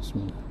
Bismillah.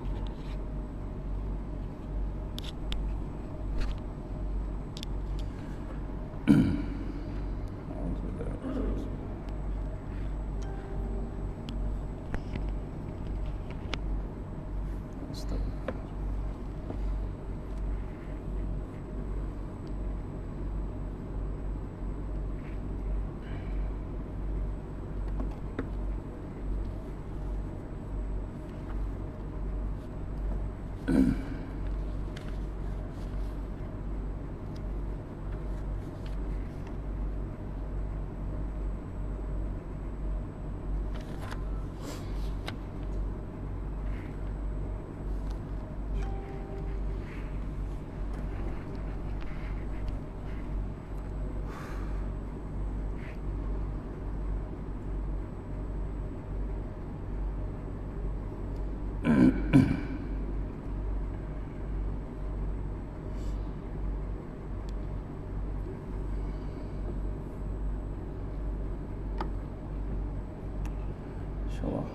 InsyaAllah.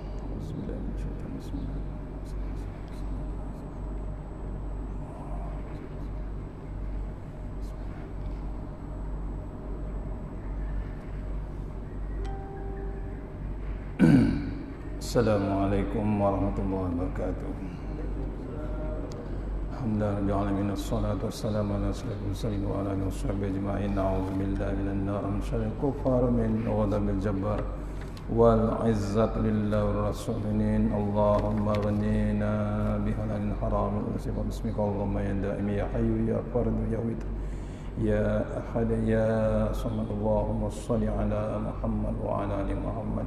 Bismillah. Assalamualaikum warahmatullahi wabarakatuh. Alhamdulillah alamin wassalatu wassalamu ala asyrafil mursalin wa ala alihi washabbihi ajma'in. A'udzu billahi minan nar min syarril kuffar min ghadabil jabbar wal izzat lillahi wa rasulinin. Allahumma ghnina bihalalin haram wa sifat bismika Allahumma ya daimi ya hayyu ya fardu ya wit ya ahad ya samad. Allahumma shalli ala Muhammad wa ala ali Muhammad.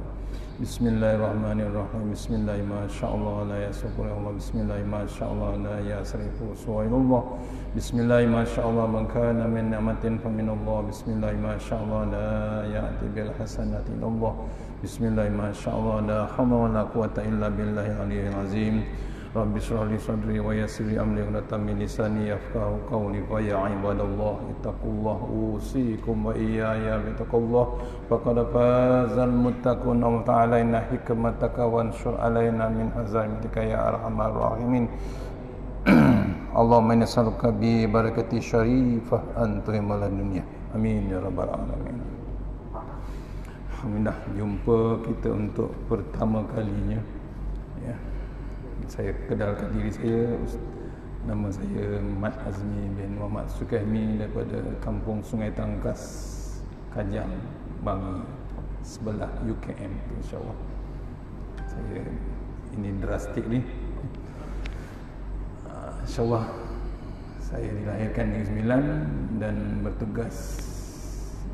Bismillahirrahmanirrahim. Bismillah ma sya'allah la yasqur Allah. Bismillah ma sya'allah la yasrifu suwailullah. Bismillah ma sya'allah man kana min ni'matin fa min Allah. Bismillah ma sya'allah la ya'ti bil hasanati illallah. Bismillah ma sya'allah la hawla wa la quwwata illa billahil aliyyil azim. Rabbi shrah li sadri wa yassir li amri wa min lisani yafqahu qawli. Wa ya ibadallah ittaqullah usikum wa iyaya bittaqullah. Faqad fazal muttaqun. Allah ta'ala inna hikmataka wa anshur alaina min hazainika ya arhamar rahimin. Allahumma inna nas'aluka bi barakati syarifah antumul dunya. Amin ya rabbal alamin. Alhamdulillah, jumpa kita untuk pertama kalinya, ya. Saya kenalkan diri saya, nama saya Mat Azmi bin Muhammad Sukahmi daripada kampung Sungai Tangkas, Kajang, Bangi, sebelah UKM, insyaAllah. Saya ini drastik ni, insyaAllah. Saya dilahirkan Negeri Sembilan dan bertugas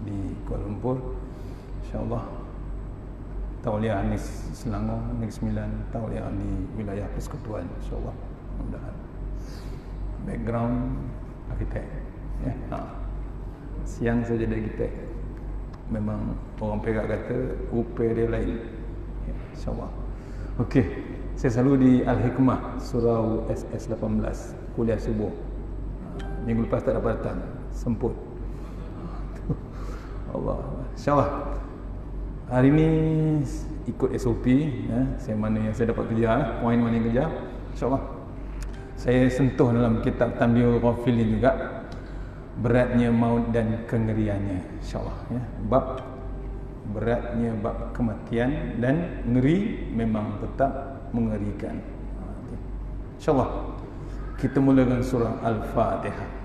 di Kuala Lumpur, insyaAllah. Tauliah di Selangor, Negeri Sembilan, tauliah di wilayah Persekutuan, insyaAllah. Mudah-mudahan. Background arkitek, ya. Siang saya jadi arkitek. Memang orang Perak kata rupa dia lain, ya, insyaAllah. Okey, saya selalu di Al-Hikmah, Surau SS18, kuliah subuh. Minggu lepas tak dapat datang, semput. Allah, insyaAllah. Hari ni ikut SOP, ya, saya mana yang saya dapat kerja, poin mana yang kerja, insyaAllah. Saya sentuh dalam kitab Tanbihul Ghafilin juga beratnya maut dan kengeriannya, insyaAllah, ya. Bab beratnya bab kematian dan ngeri memang tetap mengerikan. InsyaAllah kita mulakan surah Al-Fatihah.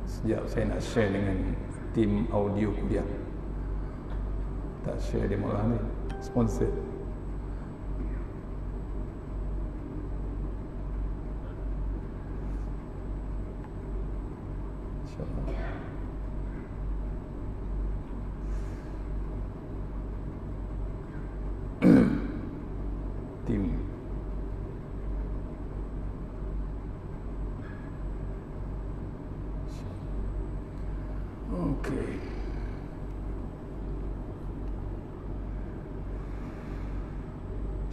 Sekejap saya nak share dengan tim audio kuliah. Tak share dia malah ni sponsor. InsyaAllah. Tim okey.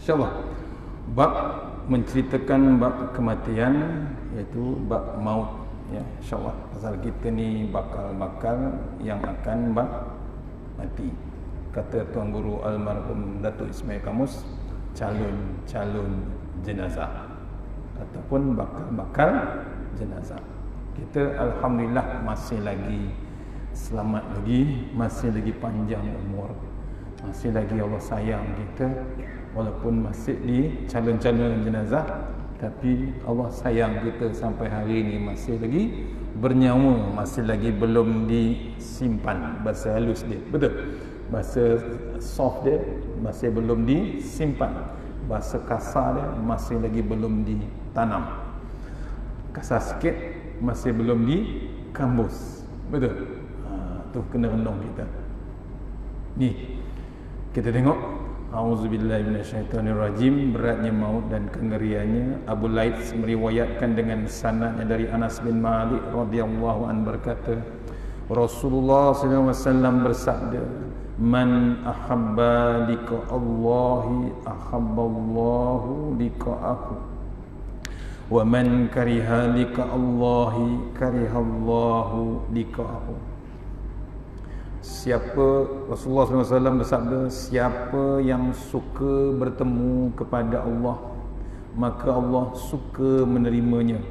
InsyaAllah bab menceritakan bab kematian, iaitu bab maut, ya, InsyaAllah. Pasal kita ni bakal yang akan bab mati. Kata Tuan Guru almarhum Datuk Ismail Kamus, calon jenazah ataupun bakal jenazah. Kita alhamdulillah masih lagi selamat lagi, masih lagi panjang umur, masih lagi Allah sayang kita. Walaupun masih di calon-calon jenazah, tapi Allah sayang kita sampai hari ini masih lagi bernyawa, masih lagi belum disimpan. Bahasa halus dia, betul. Bahasa soft dia masih belum disimpan. Bahasa kasar dia masih lagi belum ditanam. Kasar sikit masih belum dikambus, betul. Tu kena renung kita. Ni kita tengok auzubillahi minasyaitonirrajim, beratnya maut dan kengeriannya. Abu Laits meriwayatkan dengan sanadnya dari Anas bin Malik radhiyallahu an berkata, Rasulullah sallallahu alaihi wasallam bersabda, man ahabba liqa Allahi ahabballahu liqa'ahu wa man kariha liqa Allahi karihallahu liqa'ahu. Siapa, Rasulullah SAW bersabda, siapa yang suka bertemu kepada Allah, maka Allah suka menerimanya.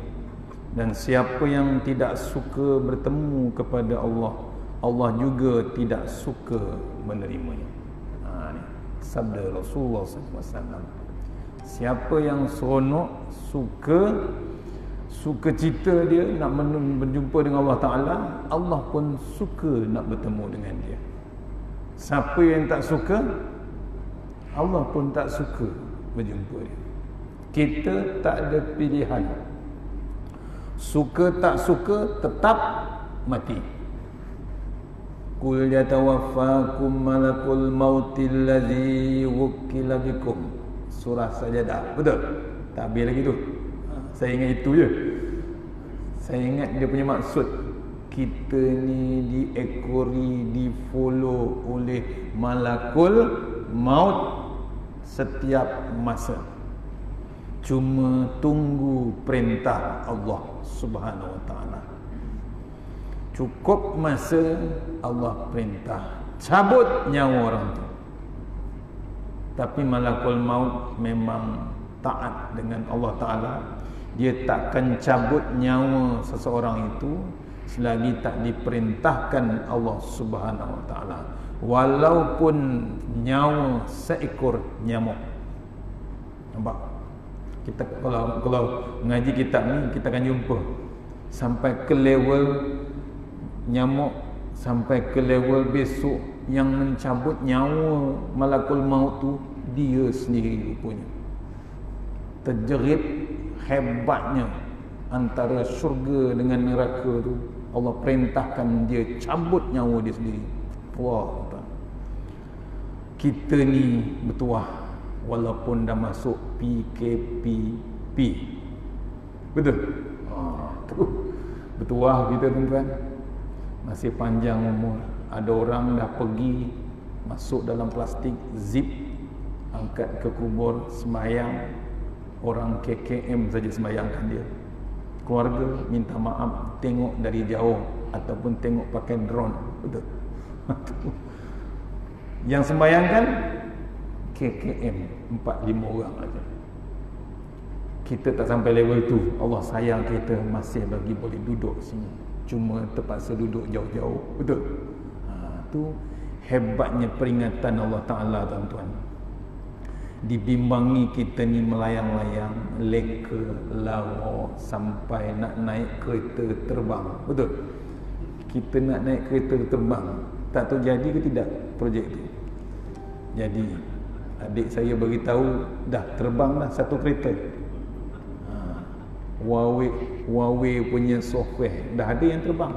Dan siapa yang tidak suka bertemu kepada Allah, Allah juga tidak suka menerimanya. Ni sabda Rasulullah SAW. Siapa yang seronok, suka cita dia nak berjumpa dengan Allah Ta'ala, Allah pun suka nak bertemu dengan dia. Siapa yang tak suka, Allah pun tak suka berjumpa dia. Kita tak ada pilihan. Suka tak suka tetap mati. Qul yatawaffakum malakul mautil ladzi wukila bikum. Surah Sajadah, betul? Tak habis lagi tu. Saya ingat itu je. Saya ingat dia punya maksud. Kita ni diekori, di-follow oleh malakul maut setiap masa. Cuma tunggu perintah Allah Subhanahu Wa Taala. Cukup masa Allah perintah, cabut nyawa orang tu. Tapi malakul maut memang taat dengan Allah Ta'ala. Dia takkan cabut nyawa seseorang itu selagi tak diperintahkan Allah Subhanahu Wa Ta'ala, walaupun nyawa seekor nyamuk. Nampak? Kita kalau mengaji kitab ni, kita akan jumpa sampai ke level nyamuk, sampai ke level besok yang mencabut nyawa malakul maut tu dia sendiri rupanya. Terjerit hebatnya antara syurga dengan neraka tu, Allah perintahkan dia cabut nyawa dia sendiri. Wah, kita ni bertuah walaupun dah masuk PKPP. Betul? Bertuah kita tuan-tuan. Masih panjang umur. Ada orang dah pergi masuk dalam plastik zip, angkat ke kubur, sembahyang. Orang KKM saja sembahyangkan dia. Keluarga minta maaf tengok dari jauh ataupun tengok pakai drone. Betul. Yang sembahyang kan KKM 4-5 orang aja. Kita tak sampai level itu. Allah sayang kita masih bagi boleh duduk sini. Cuma terpaksa duduk jauh-jauh. Betul. Tu hebatnya peringatan Allah Ta'ala, tuan-tuan. Dibimbangi kita ni melayang-layang, leka, lawa, sampai nak naik kereta terbang. Betul. Kita nak naik kereta terbang. Tak tahu jadi ke tidak projek tu. Jadi adik saya beritahu dah terbang dah satu kereta. Huawei punya software dah ada yang terbang.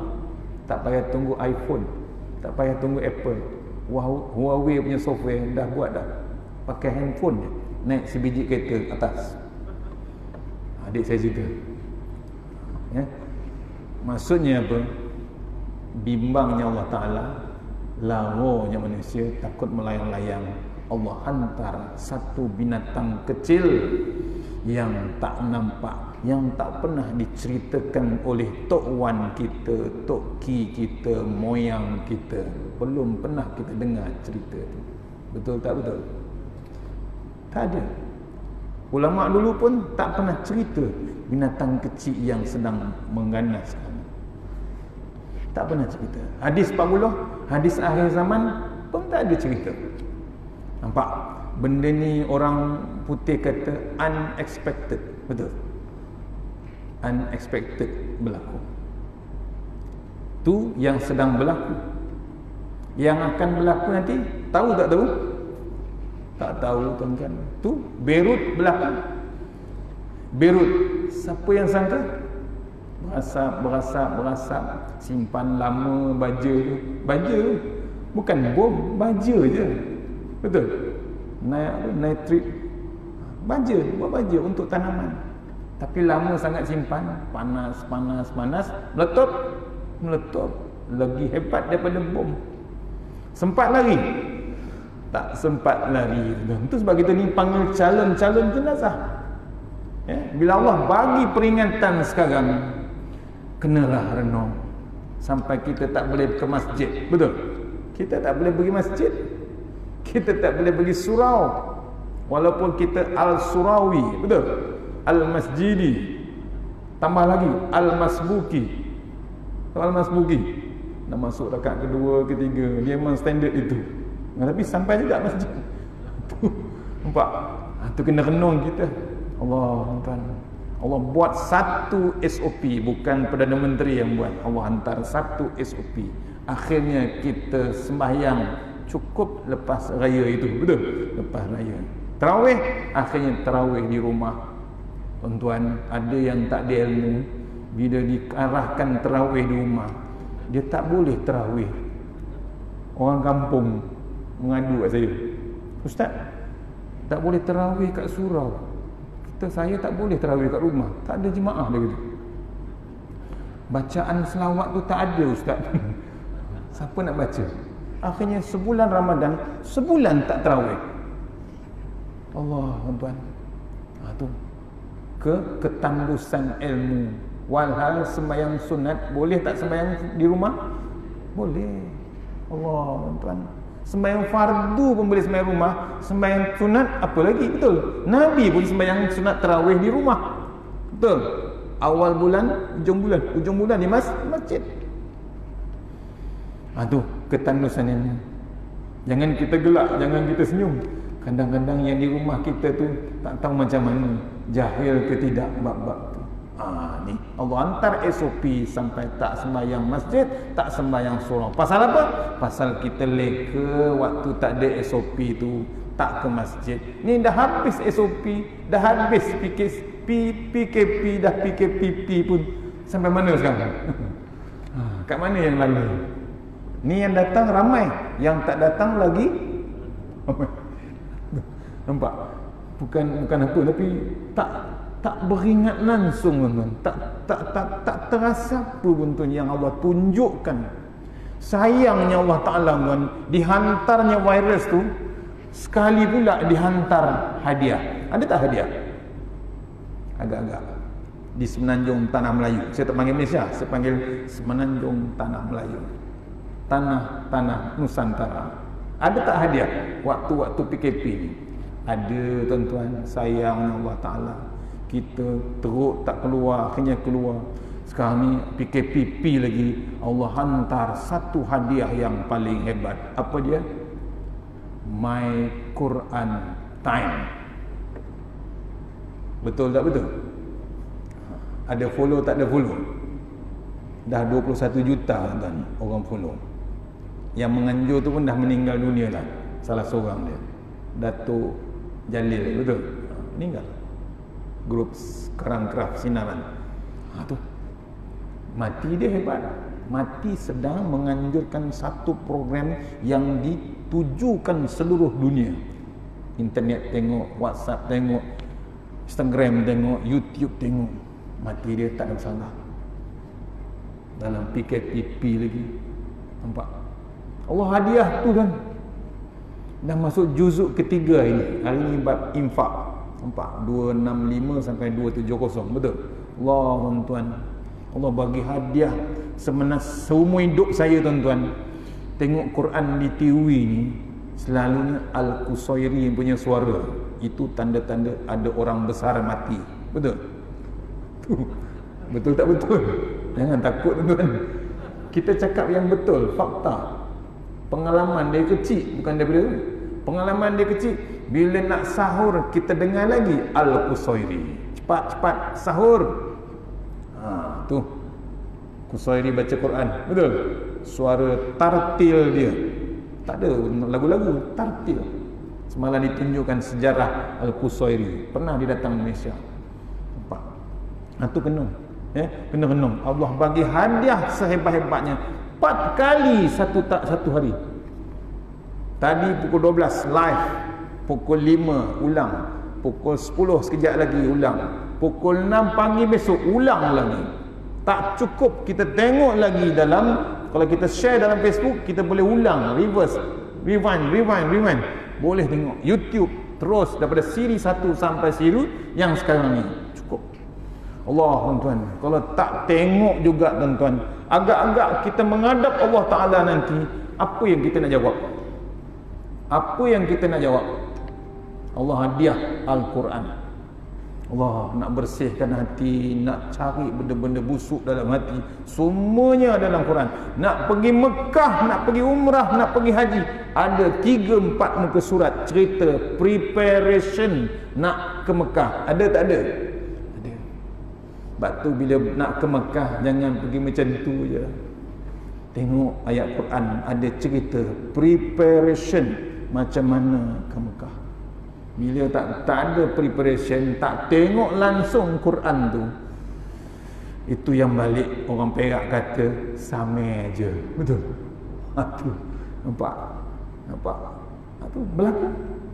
Tak payah tunggu iPhone, tak payah tunggu Apple. Huawei punya software dah buat dah. Pakai handphone je naik sebiji kereta atas. Adik saya cerita. Ya. Maksudnya apa? Bimbangnya Allah Ta'ala, lawanya manusia takut melayang-layang. Allah hantar satu binatang kecil yang tak nampak, yang tak pernah diceritakan oleh Tok Wan kita, Tok Ki kita, moyang kita. Belum pernah kita dengar cerita itu. Betul tak betul? Tak ada. Ulama dulu pun tak pernah cerita binatang kecil yang sedang mengganas. Tak pernah cerita. Hadis 40, hadis akhir zaman pun tak ada cerita. Nampak? Benda ni orang putih kata unexpected. Betul. Unexpected berlaku. Tu yang sedang berlaku. Yang akan berlaku nanti tahu tak tahu? Tak tahu, tuan-tuan. Tu Beirut berlaku. Beirut, siapa yang sangka? Berasap, simpan lama baja tu. Baja tu bukan bom, baja je. Betul. Nitrit baja, buat baja untuk tanaman. Tapi lama sangat simpan, panas, meletup lagi hebat daripada bom. Sempat lari? Tak sempat lari. Itu sebab kita ni panggil calon-calon jenazah. Ya? Bila Allah bagi peringatan sekarang, kenalah renung sampai kita tak boleh ke masjid. Betul? Kita tak boleh pergi masjid, kita tak boleh pergi surau, walaupun kita al-surawi. Betul? Al-masjidi, tambah lagi al-masbuki. Al-masbuki dah masuk rakaat kedua, ketiga, dia memang standard itu. Tapi sampai juga masjid. Nampak? Itu kena renung kita. Allah, tuan. Allah buat satu SOP, bukan Perdana Menteri yang buat. Allah hantar satu SOP. Akhirnya kita sembahyang cukup lepas raya itu. Betul? Lepas raya. Tarawih, akhirnya tarawih di rumah. Tuan-tuan, ada yang tak ada ilmu, bila diarahkan tarawih di rumah, dia tak boleh tarawih. Orang kampung mengadu kat saya, Ustaz, tak boleh tarawih kat surau. Saya tak boleh tarawih kat rumah, tak ada jemaah dia kata. Bacaan selawat tu tak ada, Ustaz. Siapa nak baca? Akhirnya sebulan Ramadan, sebulan tak tarawih. Allah, tuan-tuan. Tu ketandusan ilmu. Walhal sembahyang sunat, boleh tak sembahyang di rumah? Boleh. Allah, tuan-tuan. Sembahyang fardu pun boleh sembahyang rumah. Sembahyang sunat apa lagi? Betul. Nabi pun sembahyang sunat tarawih di rumah. Betul. Awal bulan, ujung bulan di masjid. Tu ketandusan ini. Jangan kita gelak, jangan kita senyum. Kadang-kadang yang di rumah kita tu tak tahu macam mana, jahil ke tidak bab-bab tu. Ni Allah hantar SOP sampai tak sembahyang masjid, tak sembahyang surau. Pasal apa? Pasal kita leka waktu tak ada SOP tu, tak ke masjid. Ni dah habis SOP, dah habis PKP, dah PKPP pun. Sampai mana sekarang? Kat mana yang lalu? Ni yang datang ramai, yang tak datang lagi ramai. Nampak? Bukan apa, tapi tak beringat langsung, tuan-tuan. Tak terasa apa pun tuan yang Allah tunjukkan. Sayangnya Allah Ta'ala, tuan, dihantarnya virus tu sekali pula dihantar hadiah. Ada tak hadiah? Agak-agak. di Semenanjung Tanah Melayu. Saya tak panggil Malaysia, saya panggil Semenanjung Tanah Melayu. Tanah Nusantara. Ada tak hadiah waktu-waktu PKP ni? Ada tuan-tuan, sayang Allah Ta'ala. Kita teruk tak keluar, akhirnya keluar. Sekarang ni PKP lagi, Allah hantar satu hadiah yang paling hebat. Apa dia? My Quran Time. Betul tak betul? Ada follow tak ada follow? Dah 21 juta tuan orang follow. Yang menganjur tu pun dah meninggal dunia dah. Salah seorang dia, Datuk Jalil, betul? Meninggal. Grup Kerang-Kraft Sinaran. Tu mati dia hebat. Mati sedang menganjurkan satu program yang ditujukan seluruh dunia. Internet tengok, WhatsApp tengok, Instagram tengok, YouTube tengok. Mati dia tak ada masalah. Dalam PKP lagi. Nampak? Allah hadiah tu kan. Dah masuk juzuk ketiga ini. Hari ini bab infak. Nampak? 265 sampai 270. Betul? Allah tuan-tuan. Allah bagi hadiah seumur hidup saya tuan-tuan. Tengok Quran di TV ni, selalunya Al-Qusairi punya suara. Itu tanda-tanda ada orang besar mati. Betul? Betul tak betul? Jangan takut tuan-tuan. Kita cakap yang betul, fakta. Pengalaman dia kecil, bukan daripada pengalaman dia kecil. Bila nak sahur, kita dengar lagi Al-Qusairi. Cepat-cepat sahur. Tu Qusairi baca Quran. Betul? Suara tartil dia. Tak ada lagu-lagu, tartil. Semalam ditunjukkan sejarah Al-Qusairi. Pernah dia datang Malaysia. Nampak? Tu kena. Kena renung. Allah bagi hadiah sehebat-hebatnya 4 kali satu hari. Tadi pukul 12 live, pukul 5 ulang, pukul 10 sekejap lagi ulang, pukul 6 pagi besok ulang lagi. Tak cukup, kita tengok lagi dalam, kalau kita share dalam Facebook, kita boleh ulang, reverse, rewind. Boleh tengok YouTube terus daripada siri 1 sampai siri yang sekarang ni. Cukup. Allah tuan-tuan, kalau tak tengok juga tuan-tuan, agak-agak kita menghadap Allah Ta'ala nanti, apa yang kita nak jawab? Apa yang kita nak jawab? Allah hadiah Al-Quran. Allah nak bersihkan hati, nak cari benda-benda busuk dalam hati, semuanya dalam Quran. Nak pergi Mekah, nak pergi umrah, nak pergi haji, ada 3-4 muka surat cerita preparation nak ke Mekah. Ada tak ada? Ada. Sebab tu bila nak ke Mekah, jangan pergi macam tu je. Tengok ayat Quran, ada cerita preparation macam mana ke Mekah. Bila tak ada preparation, tak tengok langsung Quran tu, itu yang balik orang Perak kata sama je. Betul? Tu nampak tu berlaku.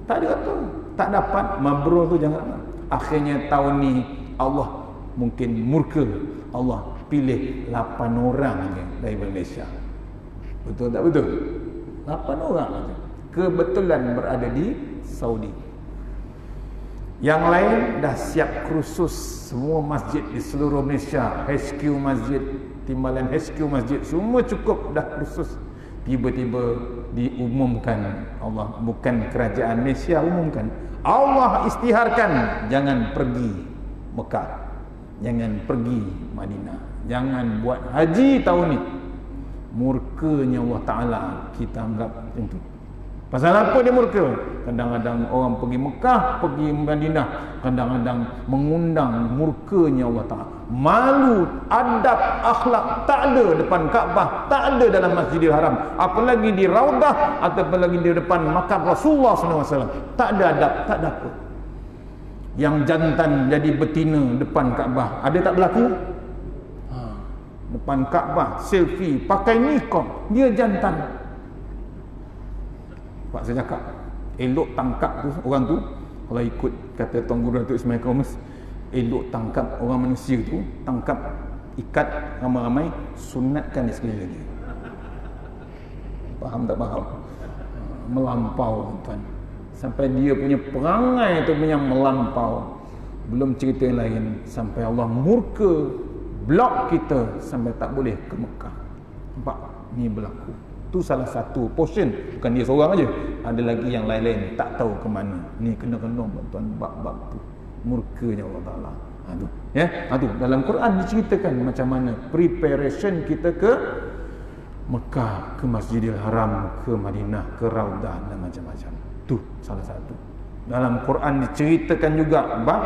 Tak ada apa, tak dapat mabrur tu, jangan dapat. Akhirnya tahun ni Allah mungkin murka. Allah pilih 8 orang aja dari Malaysia. Betul tak betul? 8 orang aja kebetulan berada di Saudi. Yang lain dah siap kursus semua masjid di seluruh Malaysia, HQ masjid, timbalan HQ masjid, semua cukup dah kursus. Tiba-tiba diumumkan, Allah, bukan kerajaan Malaysia umumkan, Allah istiharkan, jangan pergi Mekah, jangan pergi Madinah, jangan buat haji tahun ni. Murkanya Allah Ta'ala kita anggap itu. Pasal apa dia murka? Kadang-kadang orang pergi Mekah, pergi Madinah, kadang-kadang mengundang murkanya Allah Ta'ala. Malu, adab, akhlak tak ada depan Kaabah, tak ada dalam Masjidil Haram, apalagi di Raudah, ataupun lagi di depan makam Rasulullah SAW. Tak ada adab, tak ada apa. Yang jantan jadi betina depan Kaabah, ada tak berlaku? Depan Kaabah, selfie, pakai niqab, dia jantan. Pak saya cakap, elok tangkap tu orang tu, kalau ikut kata Tuan Guru Datuk Ismail Kaumes, elok tangkap orang manusia tu, tangkap, ikat ramai-ramai, sunatkan dia sekali lagi. Faham tak faham? Melampau tuan. Sampai dia punya perangai tu yang melampau. Belum cerita yang lain sampai Allah murka, blok kita sampai tak boleh ke Mekah. Nampak? Ni berlaku. Tu salah satu portion, bukan dia seorang aja. Ada lagi yang lain-lain tak tahu ke mana. Ni kena-kena tuan bab-bab tu. Murkanya Allah Taala. Tu. Ya, tu dalam Quran diceritakan macam mana preparation kita ke Mekah, ke Masjidil Haram, ke Madinah, ke Raudah dan macam-macam. Tu salah satu. Dalam Quran diceritakan juga bab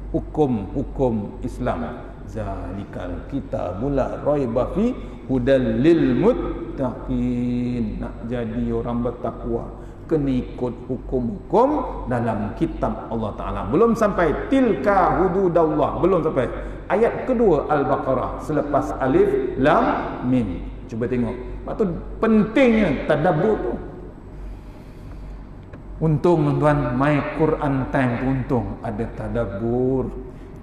hukum-hukum Islam. Zalikal kitabul la raiba fi hudal lil muttaqin. Nak jadi orang bertakwa kena ikut hukum-hukum dalam kitab Allah Ta'ala. Belum sampai tilka hududallah, belum sampai ayat kedua Al-Baqarah selepas alif lam mim. Cuba tengok. Lepas tu pentingnya tadabbur tu. Untung tuan-tuan, my Quran time tu untung ada tadabbur.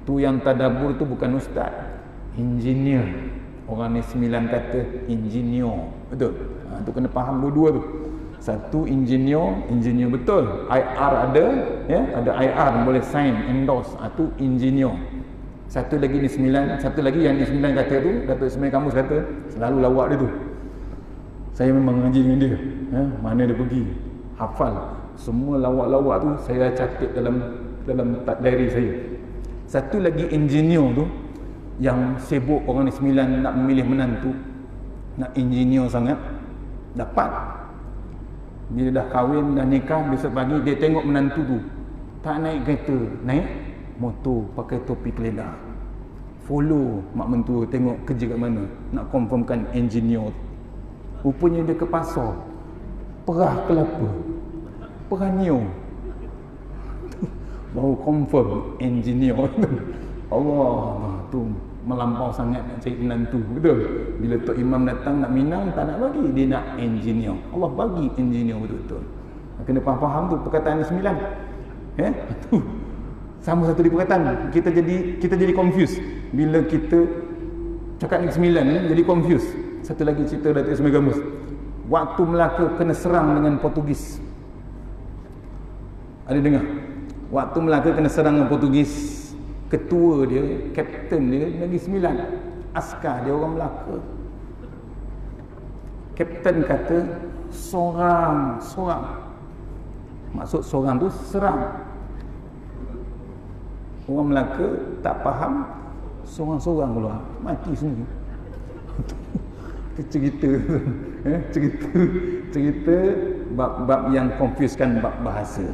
Tu yang tadabbur tu bukan ustaz, engineer. Orang ni 9 kata engineer. Betul? Tu kena faham dua-dua tu. Satu engineer betul. IR ada, ya, ada IR boleh sign, endorse. Tu engineer. Satu lagi ni 9, satu lagi yang ni 9 kata tu, Datuk Ismail Kamus kata, selalu lawak dia tu. Saya memang mengaji dengan dia. Mana dia pergi, hafal. Semua lawak-lawak tu saya catat dalam diary saya. Satu lagi engineer tu yang sibuk, orang ni 9 nak memilih menantu, nak engineer sangat, dapat. Bila dah kahwin, dah nikah, besok pagi dia tengok menantu tu tak naik kereta, naik motor, pakai topi keledar, follow mak mentua tengok kerja kat mana, nak confirmkan engineer. Rupanya dia ke pasar, perah kelapa, perah nyo, baru confirm engineer. Allah tu melampau sangat nak cari menantu, betul. Bila Tok Imam datang nak minang, tak nak bagi, dia nak engineer. Allah bagi engineer betul-betul. Kena faham tu perkataan ni 9. Tu sama satu di perkataan, kita jadi confused bila kita cakap ni 9 ni, jadi confused. Satu lagi cerita Datuk Ismail Kamus, waktu Melaka kena serang dengan Portugis. Ada dengar? Waktu Melaka kena serang dengan Portugis, ketua dia, kapten dia lagi 9 askar dia orang Melaka. Kapten kata sorang, maksud sorang tu serang. Orang Melaka tak faham, sorang-sorang keluar, mati semua. Itu cerita bab-bab yang confuskan bab bahasa.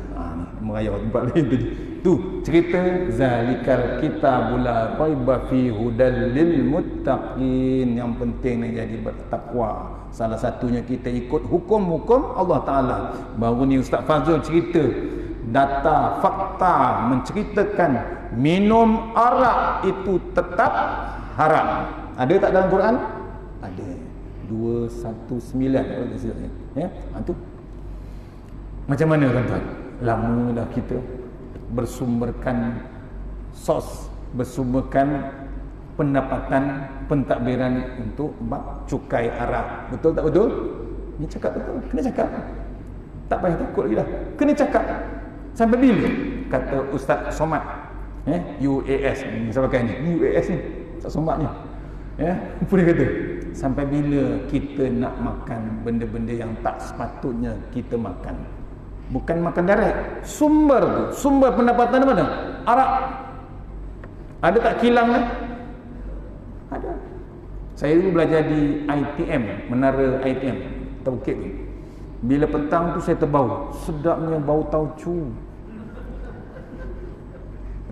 Merayau tempat lain tadi. Tu cerita zalikal kitabul la raiba fi hudal lil muttaqin. Yang penting ni jadi bertakwa. Salah satunya kita ikut hukum-hukum Allah Taala. Baru ni Ustaz Fazul cerita data fakta menceritakan minum arak itu tetap haram. Ada tak dalam Quran? Ada. 219 kalau tak silap. Ya, tu. Macam mana tuan-tuan? Lama dah kita bersumberkan pendapatan pentadbiran untuk bab cukai arak. Betul tak betul? Ni cakap betul, kena cakap. Tak payah takut lagi dah. Kena cakap. Sampai bila? Kata Ustaz Somad. UAS ni saya pakai ni. UAS ni. Ustaz Somad ni. Apa dia kata? Sampai bila kita nak makan benda-benda yang tak sepatutnya kita makan? Bukan makan direct. Sumber pendapatan mana? Arak. Ada tak kilang ni? Ada. Saya dulu belajar di ITM, menara ITM, Taukit tu. Bila petang tu saya terbau, sedapnya bau tauco.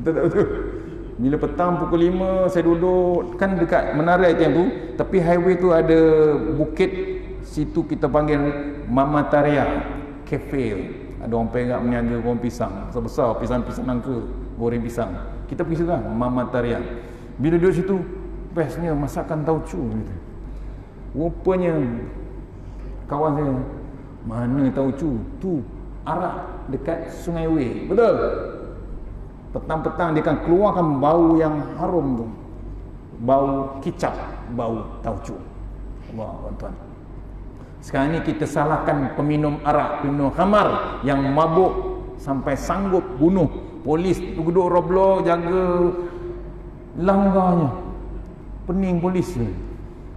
Betul tak betul? Bila petang pukul 5 saya duduk kan dekat menara ITM tu, tapi highway tu ada bukit, situ kita panggil Mama Taria Cafe. Ada orang Perak meniaga goreng pisang besar-besar, pisang-pisang nangka, goreng pisang. Kita pergi situ Mama Taria. Bila duduk situ, bestnya masakan tauco gitu. Rupanya kawan saya, mana tauco? Tu arak dekat Sungai Wei. Betul? Petang-petang dia akan keluarkan bau yang harum tu. Bau kicap, bau tauco. Allah, tuan-tuan. Sekarang ni kita salahkan peminum arak, peminum khamar yang mabuk sampai sanggup bunuh. Polis duduk roblok jaga, langgarnya pening polis ni.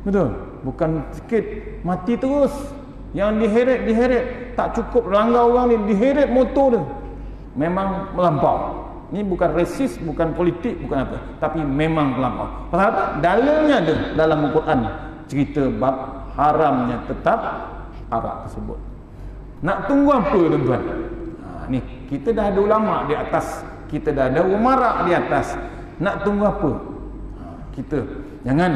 Betul? Bukan sikit, mati terus. Yang diheret tak cukup langgar orang ni, diheret motor dia. Memang melampau. Ini bukan resis, bukan politik, bukan apa, tapi memang melampau. Pasal apa? Dalilnya ada dalam Al-Quran, cerita bab haramnya tetap arak tersebut. Nak tunggu apa tuan-tuan? Ni kita dah ada ulama di atas, kita dah ada umara di atas. Nak tunggu apa? Kita jangan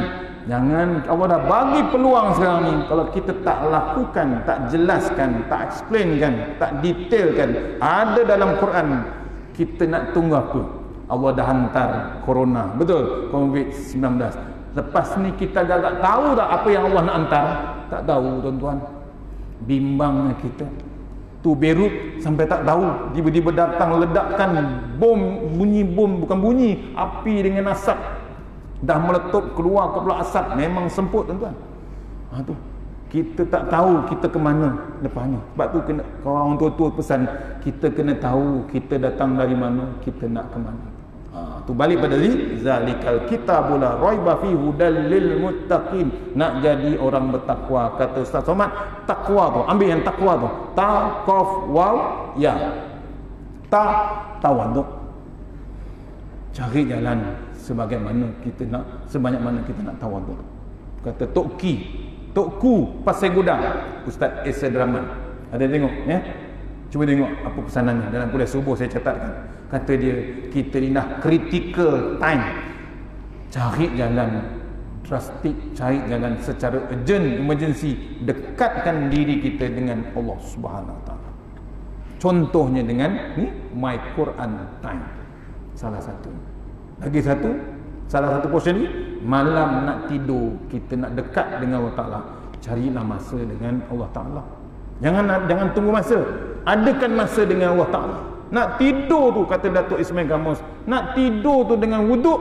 Allah dah bagi peluang sekarang ni. Kalau kita tak lakukan, tak jelaskan, tak explainkan, tak detailkan ada dalam Quran, kita nak tunggu apa? Allah dah hantar corona, betul? COVID-19. Lepas ni kita agak tahu tak apa yang Allah nak hantar? Tak tahu tuan-tuan. Bimbangnya kita. Tu Beirut sampai tak tahu, tiba-tiba datang ledakkan bom, bunyi bom, bukan bunyi, api dengan asap dah meletup keluar kepala asap. Memang semput tuan-tuan. Tu kita tak tahu kita ke mana lepas ni. Sebab tu kena, kalau orang tua-tua pesan kita kena tahu kita datang dari mana, kita nak ke mana. Tu balik pada zalikal kitabul la raiba fihi hudal lil muttaqin. Nak jadi orang bertakwa, kata Ustaz Somad, takwa tu ambil yang takwa tu, ta qaf waw ya, ta tawaduk. Cari jalan sebagaimana kita nak, sebanyak mana kita nak tawaduk. Kata Tokku Pasir Gudang, Ustaz Esa Draman. Ada tengok ya? Cuba tengok apa pesanannya dalam kuliah subuh saya catatkan. Kata dia, kita ni dah critical time. Cari jalan drastik, cari jalan secara urgent, emergency. Dekatkan diri kita dengan Allah Subhanahu Wa Taala. Contohnya dengan ni My Quran Time. Salah satu. Lagi satu, salah satu portion ni, malam nak tidur, kita nak dekat dengan Allah Ta'ala, carilah masa dengan Allah Ta'ala. Jangan tunggu masa. Adakan masa dengan Allah Ta'ala. Nak tidur tu, kata Datuk Ismail Gamos, nak tidur tu dengan wuduk,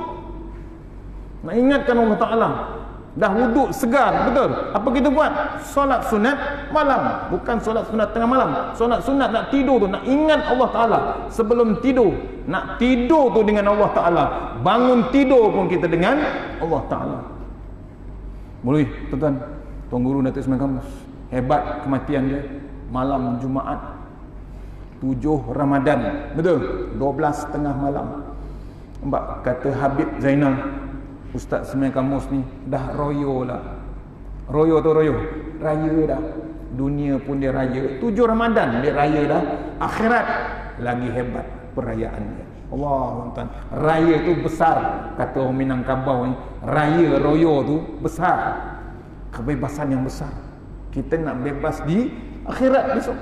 nak ingatkan Allah Ta'ala. Dah wuduk segar, betul? Apa kita buat? Solat sunat malam, bukan solat sunat tengah malam. Solat sunat nak tidur tu, nak ingat Allah Ta'ala sebelum tidur. Nak tidur tu dengan Allah Ta'ala. Bangun tidur pun kita dengan Allah Ta'ala. Boleh, tuan-tuan. Tuan Guru Datuk Ismail Gamos, hebat kematian dia. Malam Jumaat 7 Ramadan, betul? 12 tengah malam. Nampak kata Habib Zainal, Ustaz Ismail Kamus ni dah royo lah. Royo tu royo, raya dah. Dunia pun dia raya. 7 Ramadan dia raya dah. Akhirat lagi hebat perayaan dia. Allah, tuan-tuan, raya tu besar. Kata orang Minangkabau ni, raya royo tu besar. Kebebasan yang besar. Kita nak bebas di akhirat besok.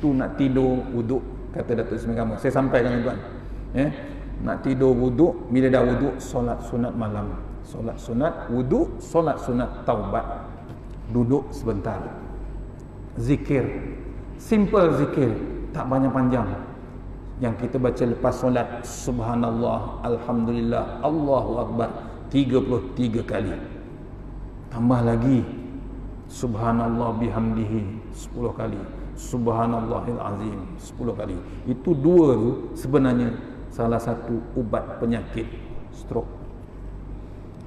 Tu nak tidur wuduk, kata Datuk Ismail Kamus. Saya sampaikan tuan-tuan. Nak tidur wuduk, bila dah wuduk, solat sunat malam. Solat sunat wuduk, solat sunat taubat. Duduk sebentar. Zikir. Simple zikir, tak banyak panjang. Yang kita baca lepas solat, Subhanallah, Alhamdulillah, Allahu Akbar 33 kali. Tambah lagi Subhanallah bihamdihi 10 kali. Subhanallahil azim 10 kali. Itu dua tu sebenarnya salah satu ubat penyakit stroke.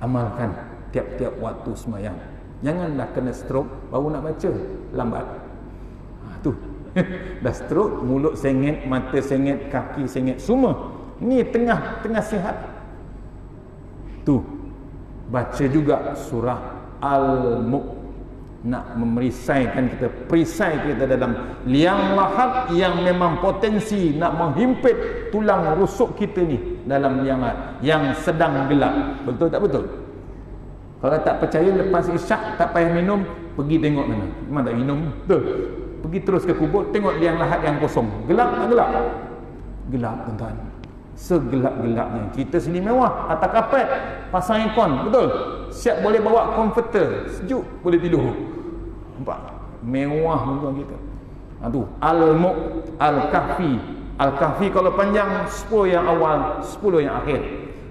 Amalkan tiap-tiap waktu sembahyang. Janganlah kena stroke baru nak baca, lambat. Tu dah stroke, mulut sengit, mata sengit, kaki sengit, semua. Ni tengah sihat. Tu baca juga surah Al-Mulk. Nak memerisaikan kita, perisai kita dalam liang lahat yang memang potensi nak menghimpit tulang rusuk kita ni dalam liang lahat yang sedang gelap. Betul tak betul? Kalau tak percaya, lepas isyak tak payah minum, pergi tengok mana. Memang tak minum, betul? Pergi terus ke kubur, tengok liang lahat yang kosong. Gelap tak gelap? Gelap, tuan-tuan. Segelap-gelapnya. Kita sini mewah, atas kapet pasang aircon, betul? Siap boleh bawa comforter, sejuk boleh tidur. Nampak? Mewah tuan kita. Tu Al-Mulk, Al-Kahfi. Al-Kahfi kalau panjang 10 yang awal, 10 yang akhir.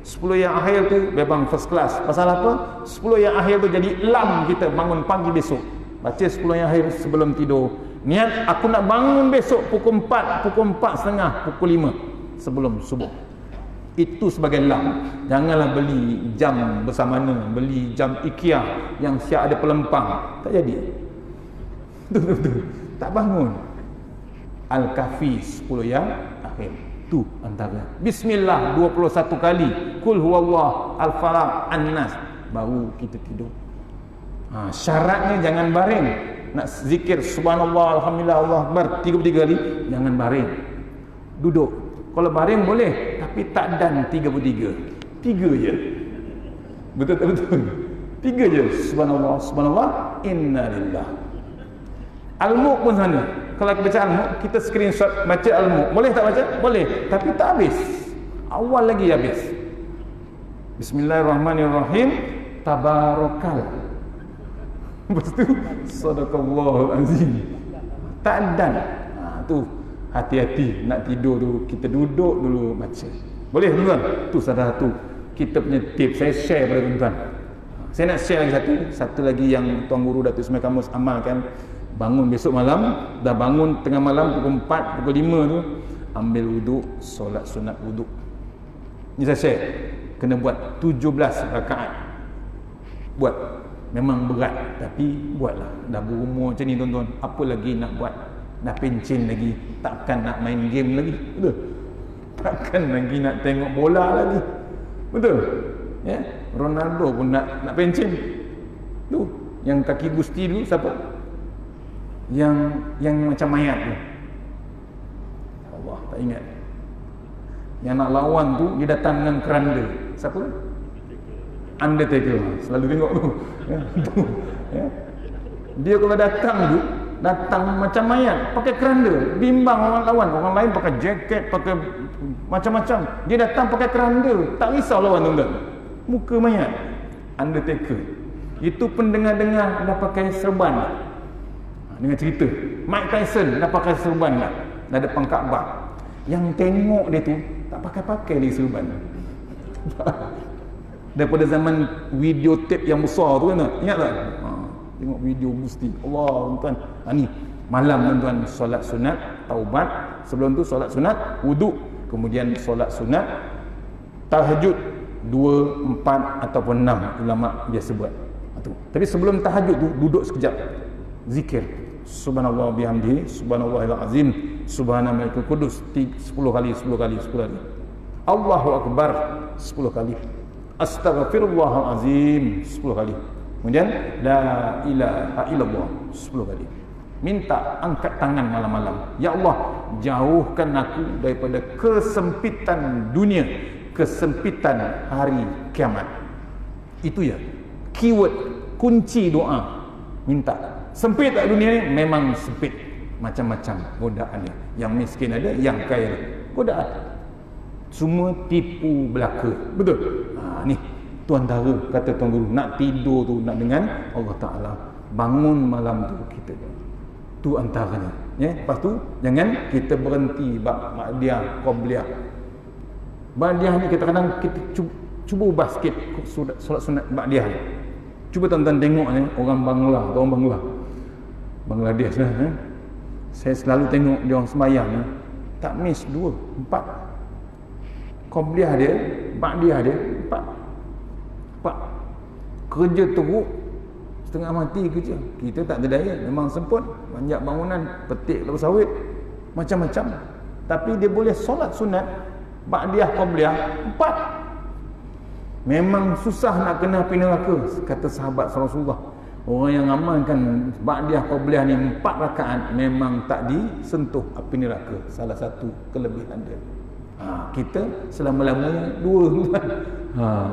10 yang akhir tu memang first class. Pasal apa? 10 yang akhir tu jadi lam kita bangun pagi besok. Baca 10 yang akhir sebelum tidur. Niat aku nak bangun besok pukul 4, pukul 4.30, pukul 5 sebelum subuh. Itu sebagai lam. Janganlah beli jam bersamana, beli jam IKEA yang siap ada pelempang. Tak jadi. Betul-betul. Tak bangun. Al-Kahfi 10 yang akhir. Tu antara. Bismillah 21 kali. Kul huwallah, Al-Falaq, An-Nas. Baru kita tidur. Syaratnya jangan baring. Nak zikir subhanallah, alhamdulillah, Allah akbar 33 kali, jangan baring. Duduk. Kalau baring boleh, tapi tak dan 33. 3 je. Betul tak betul? 3 je. Subhanallah, subhanallah, innalillah. Al-Mulk pun sana. Kalau kita baca Al-Mulk, kita screenshot baca Al-Mulk. Boleh tak baca? Boleh. Tapi tak habis. Awal lagi habis. Bismillahirrahmanirrahim. Tabarakal. Lepas tu sadaqallahul azim. Tak dan. Tu hati-hati nak tidur tu kita duduk dulu baca. Boleh tuan-tuan? Tu salah satu kita punya tips saya share pada tuan-tuan. Saya nak share lagi satu lagi yang Tuan Guru Datuk Ismail Kamus amalkan. Bangun besok malam, dah bangun tengah malam pukul 4, pukul 5 tu, ambil wuduk, solat sunat wuduk. Ni saya share. Kena buat 17 rakaat. Buat. Memang berat, tapi buatlah. Dah berumur macam ni tuan-tuan, apa lagi nak buat? Dah pencen lagi, takkan nak main game lagi, betul? Takkan lagi nak tengok bola lagi, betul? Ya, Ronaldo pun nak pencen. Tu, yang kaki gusti dulu siapa? Yang macam mayat tu. Allah, tak ingat. Yang nak lawan tu dia datang dengan keranda. Siapa? Undertaker. Selalu tengok tu. Ya. Dia kalau datang macam mayat, pakai keranda, bimbang orang lawan. Orang lain pakai jaket, pakai macam-macam. Dia datang pakai keranda, tak risau lawan tuan-tuan. Muka mayat. Undertaker. Itu pendengar-dengar dah pakai serban. Dengan cerita, Mike Tyson dah pakai serban dah depan Kaabah. Yang tengok dia tu tak pakai-pakai dia serban. Daripada zaman videotape yang besar tu kan, ingat tak? Tengok video Gusti Allah tuan. Ni malam tuan-tuan solat sunat taubat, sebelum tu solat sunat wuduk, kemudian solat sunat tahajud 2, 4 ataupun 6 ulama biasa buat. Tapi sebelum tahajud tu duduk sekejap zikir subhanallah bihamdihi subhanallahil azim subhanamalikul qudus 10 kali. Allahu akbar 10 kali. Astaghfirullahalazim 10 kali. Kemudian la ilaha illallah 10 kali. Minta angkat tangan malam-malam. Ya Allah, jauhkan aku daripada kesempitan dunia, kesempitan hari kiamat. Itu ya. Keyword kunci doa. Minta. Sempit tak dunia ni? Memang sempit. Macam-macam godaan dia. Yang miskin ada, yang kaya ada. Godaan. Semua tipu belaka. Betul? Ni tu antara kata Tuan Guru, nak tidur tu nak dengan Allah Ta'ala, bangun malam tu kita tu antaranya ya. Lepas tu jangan kita berhenti ba'diyah qabliyah. Ba'diyah ni kita kadang kita cuba ubah sikit solat sunat ba'diyah. Cuba tuan-tuan tengok ni orang Bangladesh lah. Saya selalu tengok dia orang sembahyang ni tak miss 2, 4 qabliyah dia, ba'diyah dia 4. Kerja teruk, setengah mati kerja. Kita tak ada daya, memang semput, banyak bangunan, petik kelapa sawit, macam-macam. Tapi dia boleh solat sunat ba'diyah qabliyah 4. Memang susah nak kena api neraka, kata sahabat Rasulullah. Orang yang amalkan ba'diyah qabliyah ni 4 rakaat memang tak disentuh api neraka. Salah satu kelebihan dia. Kita selama-lamanya 2 tuan.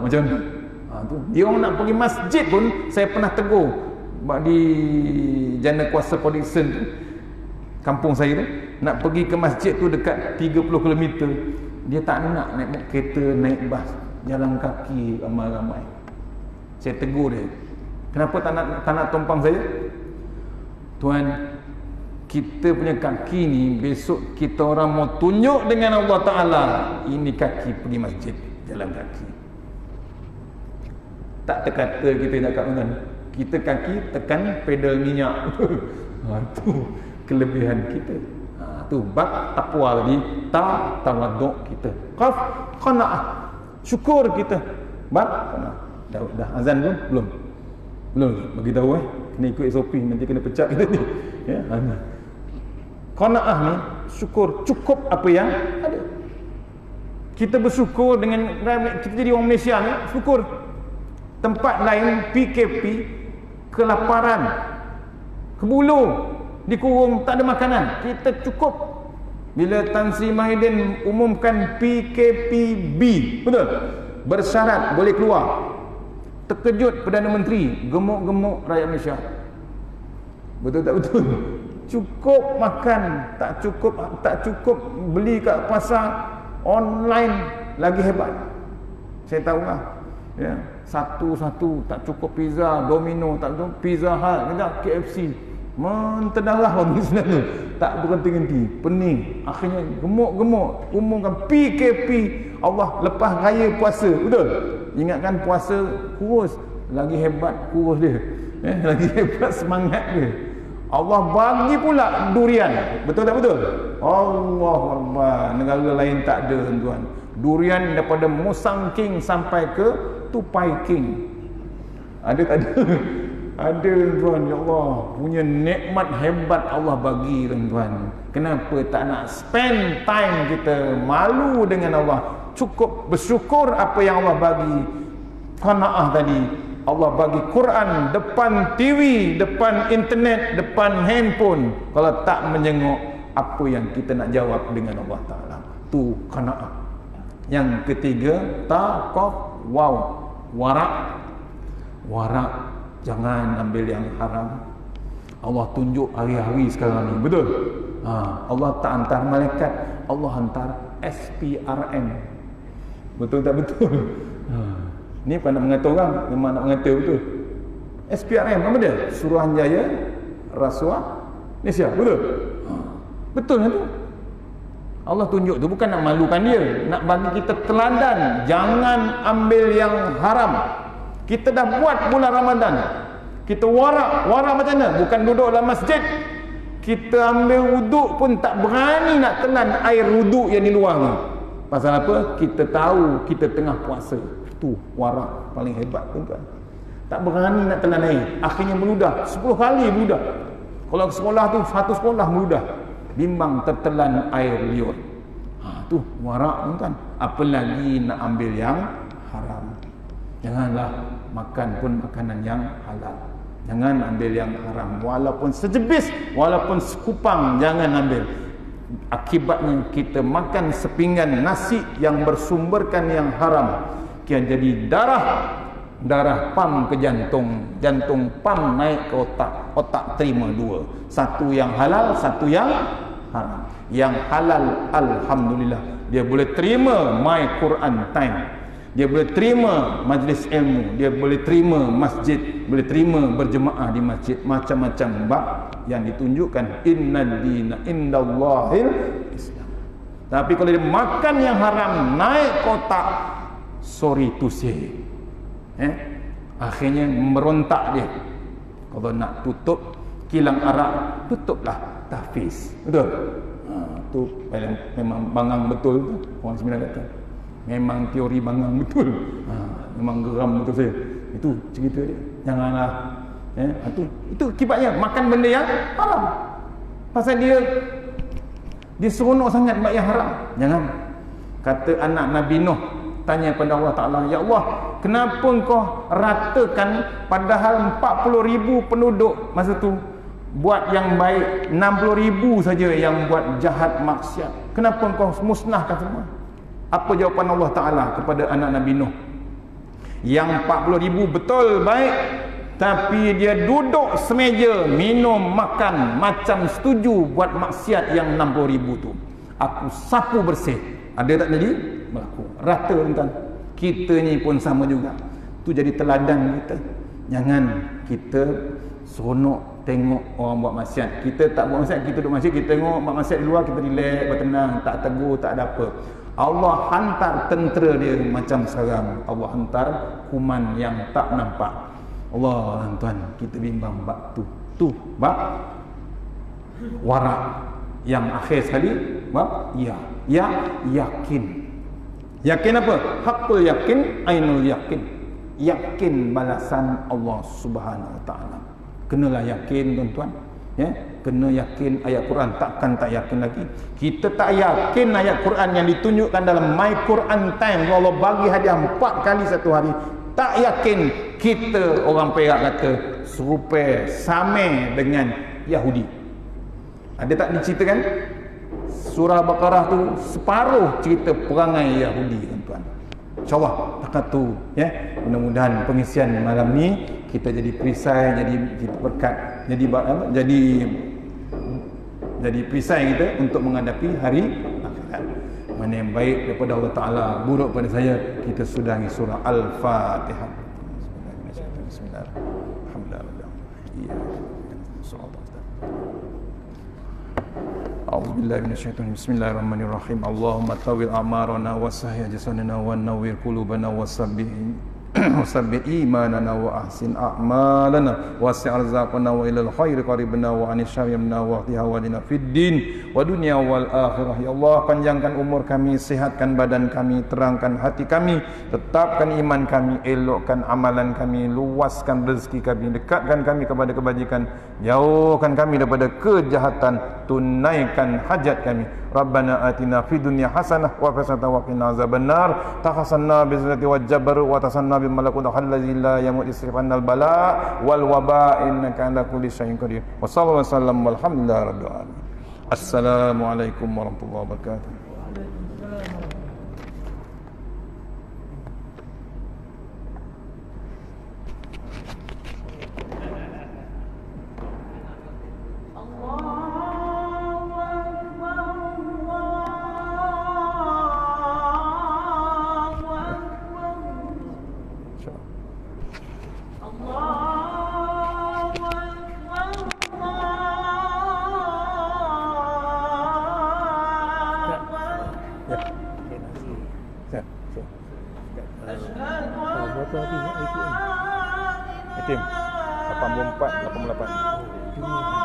Macam tu. Tu. Dia orang nak pergi masjid pun saya pernah tegur di Jana Kuasa Production tu, kampung saya tu, nak pergi ke masjid tu dekat 30 km. Dia tak nak naik kereta, naik bas, jalan kaki ramai-ramai. Saya tegur dia. Kenapa tak nak tumpang saya? Tuan, kita punya kaki ni besok kita orang mau tunjuk dengan Allah Ta'ala, ini kaki pergi masjid, jalan kaki. Tak terkata kita nak kat mana. Kita kaki tekan pedal minyak. Tu kelebihan kita. Tu bab taqwa tadi, tawaduk kita. Qaf qanaah, syukur kita. Bab qanaah. Dah azan belum? Belum. Bagi tahu kena ikut SOP, nanti kena pecat kita ni. Ya, qanaah ni syukur cukup apa yang ada. Kita bersyukur dengan kita jadi orang Malaysia ni, syukur. Tempat lain PKP, kelaparan, kebulu, dikurung, tak ada makanan. Kita cukup. Bila Tan Sri Mahidin umumkan PKPB, betul? Bersyarat boleh keluar. Terkejut Perdana Menteri, gemuk-gemuk rakyat Malaysia. Betul tak betul? Cukup makan, tak cukup beli kat pasar online, lagi hebat. Saya tahu lah. Ya, satu-satu tak cukup pizza, Domino tak cukup, Pizza Hut, KFC. Menterdarah orang Islam tu. Tak berhenti-henti, pening. Akhirnya gemuk-gemuk umumkan PKP. Allah lepas raya puasa, betul? Ingatkan puasa kurus, lagi hebat kurus dia. Lagi hebat semangat dia. Allah bagi pula durian. Betul tak betul? Allahu Akbar. Negara lain tak ada, tuan. Durian daripada Musang King sampai ke Tupai King. Ada tak ada? Ada, tuan. Ya Allah, punya nikmat hebat Allah bagi, tuan. Kenapa tak nak spend time kita malu dengan Allah? Cukup bersyukur apa yang Allah bagi. Qanaah tadi, Allah bagi Quran depan TV, depan internet, depan handphone. Kalau tak menjenguk, apa yang kita nak jawab dengan Allah Ta'ala? Tu qanaah. Yang ketiga, taqwa, warak. Jangan ambil yang haram. Allah tunjuk hari-hari sekarang ni, betul? Allah tak hantar malaikat, Allah hantar SPRM. Betul tak betul? Ni apa nak mengata orang? Memang nak mengata betul. SPRM apa dia? Suruhanjaya Rasuah Malaysia, betul? Betul kan tu? Allah tunjuk tu bukan nak malukan dia, nak bagi kita teladan. Jangan ambil yang haram. Kita dah buat bulan Ramadan, kita warak macam mana? Bukan duduk dalam masjid, kita ambil wuduk pun tak berani nak telan air wuduk yang di luar tu. Pasal apa? Kita tahu kita tengah puasa. Tu warak paling hebat, tuan-tuan. Tak berani nak telan air, akhirnya meludah 10 kali meludah. Kalau ke sekolah tu, satu sekolah meludah, bimbang tertelan air liur. Tu warak, tuan-tuan. Apalagi nak ambil yang haram. Janganlah makan pun makanan yang halal. Jangan ambil yang haram. Walaupun sejebis, walaupun sekupang, jangan ambil. Akibatnya kita makan sepinggan nasi yang bersumberkan yang haram. Kian jadi darah pam ke jantung pam naik ke otak terima dua. Satu yang halal, satu yang haram. Yang halal, alhamdulillah, dia boleh terima my Quran time. Dia boleh terima majlis ilmu, dia boleh terima masjid, boleh terima berjemaah di masjid. Macam-macam bab yang ditunjukkan. Innad dina indallahil Islam. Tapi kalau dia makan yang haram, naik kotak, sorry to say, akhirnya merontak dia. Kalau nak tutup kilang arak, tutuplah tahfiz, betul? Tu memang bangang betul tu orang Sembilan kata. Memang teori bangang betul. Memang geram betul saya. Itu cerita dia. Janganlah. Itu akibatnya makan benda yang haram. Pasal dia seronok sangat buat yang haram. Jangan. Kata anak Nabi Nuh, tanya pada Allah Ta'ala, ya Allah, kenapa engkau ratakan padahal 40,000 penduduk masa tu buat yang baik, 60,000 saja yang buat jahat maksiat. Kenapa engkau musnahkan semua? Apa jawapan Allah Ta'ala kepada anak Nabi Nuh? Yang 40,000 betul baik, tapi dia duduk semeja, minum, makan, macam setuju buat maksiat yang 60,000 tu. Aku sapu bersih. Ada tak jadi? Berlaku. Rata, tuan. Kita ni pun sama juga. Tu jadi teladan kita. Jangan kita seronok tengok orang buat maksiat. Kita tak buat maksiat, kita duduk masjid, kita tengok buat maksiat di luar, kita relax, bertenang, tak tegur, tak ada apa. Allah hantar tentera dia macam sekarang. Allah hantar kuman yang tak nampak. Allah, tuan, kita bimbang bab tu. Tu bab Wara yang akhir sekali yakin. Yakin apa? Hakul yakin, ainul yakin. Yakin balasan Allah Subhanahu wa taala. Kenalah yakin tuan-tuan. Ya, kena yakin ayat Quran, takkan tak yakin lagi. Kita tak yakin ayat Quran yang ditunjukkan dalam My Quran Time, Allah bagi hadiah 4 kali satu hari. Tak yakin kita, orang Perak kata serupa sama dengan Yahudi. Ada tak diceritakan? Surah Baqarah tu separuh cerita perangai Yahudi, tuan-tuan. InsyaAllah takat tu, ya. Mudah-mudahan pengisian malam ni kita jadi perisai, jadi kita berkat, jadi perisai kita untuk menghadapi hari akhirat. Mana yang baik daripada Allah Ta'ala, buruk pada saya, kita sudahi surah Al-Fatihah. Bismillahirrahmanirrahim. A'udzubillahi minasyaitonir rajim. Bismillahirrahmanirrahim. Allahumma tawil a'marana wa sahih jasadana wa nawwir qulubana wa sabbih imanana wa ahsin a'malana wa wasi' arzaqana wa ilal khairi qaribna wa anis syarri yamna wa qina walina fid din wa dunya wal akhirah. Ya Allah, panjangkan umur kami, sihatkan badan kami, terangkan hati kami, tetapkan iman kami, elokkan amalan kami, luaskan rezeki kami, dekatkan kami kepada kebajikan, jauhkan kami daripada kejahatan, tunaikan hajat kami. Rabbana atina fid dunya hasanah wa fil akhirati wa qina azabannar. Takhasanna bi izzati wa jabaru wa tasanna bi malakuti allazi la yamut isrifannal bala wal waba innaka ala kulli syai'in qadir. Wa sallallahu alaihi wasallam walhamdulillahi rabbil alamin. Assalamualaikum warahmatullahi wabarakatuh. Berapa ATM? 84, 88.